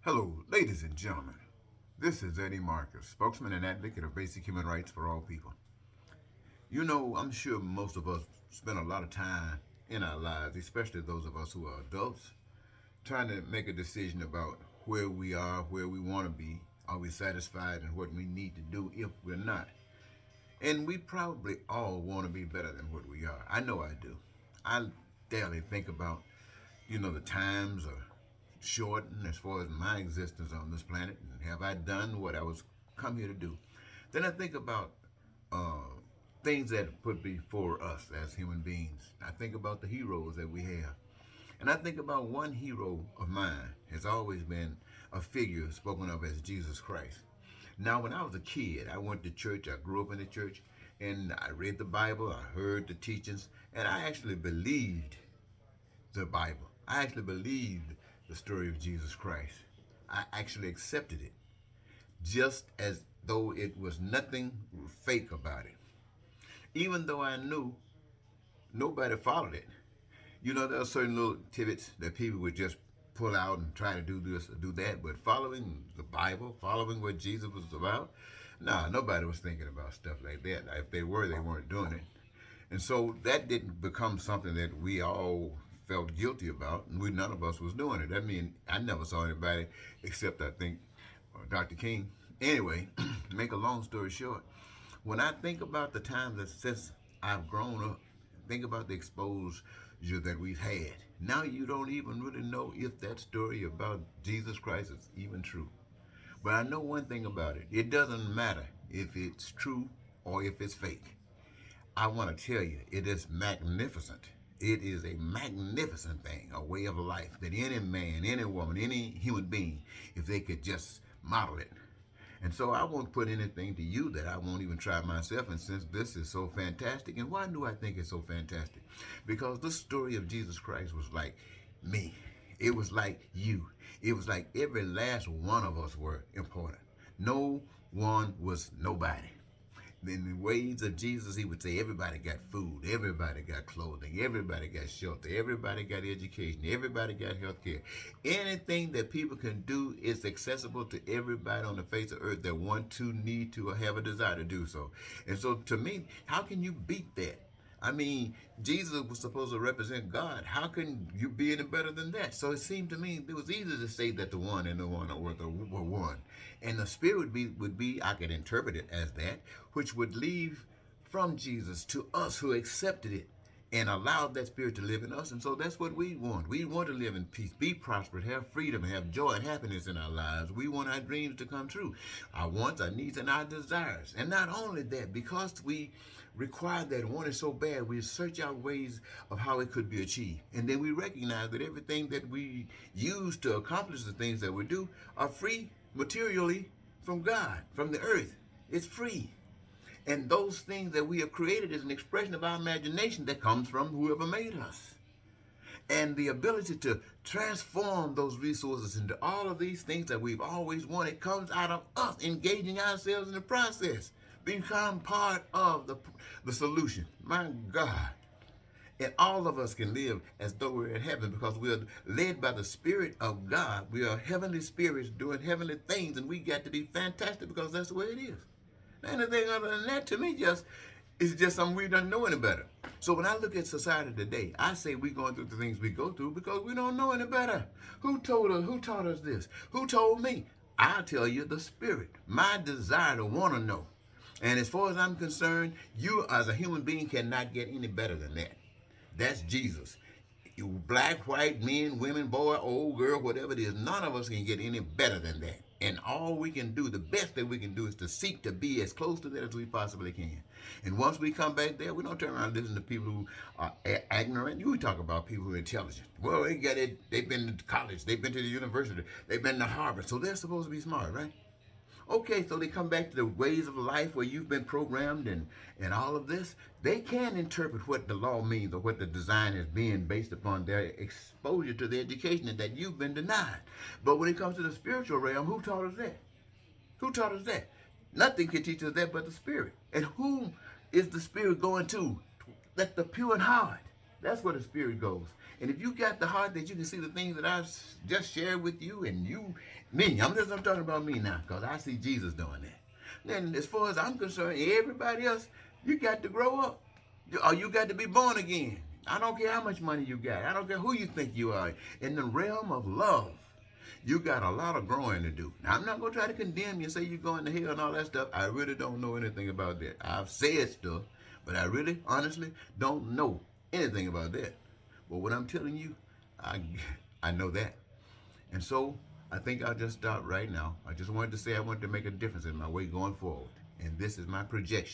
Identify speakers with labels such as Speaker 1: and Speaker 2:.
Speaker 1: Hello, ladies and gentlemen. This is Eddie Marcus, spokesman and advocate of basic human rights for all people. You know, I'm sure most of us spend a lot of time in our lives, especially those of us who are adults, trying to make a decision about where we are, where we want to be. Are we satisfied in what we need to do if we're not? And we probably all want to be better than what we are. I know I do. I daily think about, the times are shortened as far as my existence on this planet, and have I done what I was come here to do? Then I think about uh, things that are put before us as human beings. I think about the heroes that we have. And I think about one hero of mine has always been a figure spoken of as Jesus Christ. Now, when I was a kid, I went to church. I grew up in the church, and I read the Bible. I heard the teachings, and I actually believed the Bible. I actually believed the story of Jesus Christ. I actually accepted it, just as though it was nothing fake about it. Even though I knew nobody followed it. There are certain little tidbits that people would just pull out and try to do this or do that, but following the Bible, following what Jesus was about, nah, nobody was thinking about stuff like that. If they were, they weren't doing it. And so that didn't become something that we all felt guilty about, and none of us was doing it. I mean, I never saw anybody except I think Dr. King. Anyway, make a long story short, when I think about the times that since I've grown up, think about the exposure that we've had. Now you don't even really know if that story about Jesus Christ is even true. But I know one thing about it. It doesn't matter if it's true or if it's fake. I want to tell you, it is magnificent. It is a magnificent thing, a way of life that any man, any woman, any human being, if they could just model it. And so I won't put anything to you that I won't even try myself. And since this is so fantastic, and why do I think it's so fantastic? Because the story of Jesus Christ was like me. It was like you. It was like every last one of us were important. No one was nobody. In the ways of Jesus, he would say everybody got food, everybody got clothing, everybody got shelter, everybody got education, everybody got health care. Anything that people can do is accessible to everybody on the face of earth that want to, need to, or have a desire to do so. And so to me, how can you beat that? I mean, Jesus was supposed to represent God. How can you be any better than that? So it seemed to me it was easy to say that the one and the one were one. And the Spirit would be, I could interpret it as that, which would leave from Jesus to us who accepted it and allowed that Spirit to live in us. And so that's what we want. We want to live in peace, be prosperous, have freedom, have joy and happiness in our lives. We want our dreams to come true, our wants, our needs, and our desires. And not only that, because we require that and want it so bad, we search out ways of how it could be achieved. And then we recognize that everything that we use to accomplish the things that we do are free materially from God, from the earth. It's free. And those things that we have created is an expression of our imagination that comes from whoever made us. And the ability to transform those resources into all of these things that we've always wanted comes out of us engaging ourselves in the process, become part of the solution. My God. And all of us can live as though we're in heaven because we are led by the Spirit of God. We are heavenly spirits doing heavenly things, and we got to be fantastic because that's the way it is. Anything other than that, to me, it's just something we don't know any better. So when I look at society today, I say we're going through the things we go through because we don't know any better. Who told us? Who taught us this? Who told me? I'll tell you, the Spirit. My desire to want to know. And as far as I'm concerned, you as a human being cannot get any better than that. That's Jesus. You black, white, men, women, boy, old girl, whatever it is, none of us can get any better than that. And all we can do, the best that we can do, is to seek to be as close to that as we possibly can. And once we come back there, we don't turn around and listen to people who are ignorant. You talk about people who are intelligent. Well, they got it. They've been to college. They've been to the university. They've been to Harvard. So they're supposed to be smart, right? Okay, so they come back to the ways of life where you've been programmed and all of this. They can interpret what the law means or what the design is being based upon their exposure to the education that you've been denied. But when it comes to the spiritual realm, who taught us that? Who taught us that? Nothing can teach us that but the Spirit. And whom is the Spirit going to? That's the pure in heart. That's where the spirit goes. And if you got the heart that you can see the things that I've just shared with you, and I'm talking about me now, because I see Jesus doing that. Then, as far as I'm concerned, everybody else, you got to grow up, or you got to be born again. I don't care how much money you got. I don't care who you think you are. In the realm of love, you got a lot of growing to do. Now, I'm not going to try to condemn you and say you're going to hell and all that stuff. I really don't know anything about that. I've said stuff, but I really, honestly, don't know anything about that. But what I'm telling you, I know that. And so I think I'll just stop right now. I just wanted to say I wanted to make a difference in my way going forward. And this is my projection.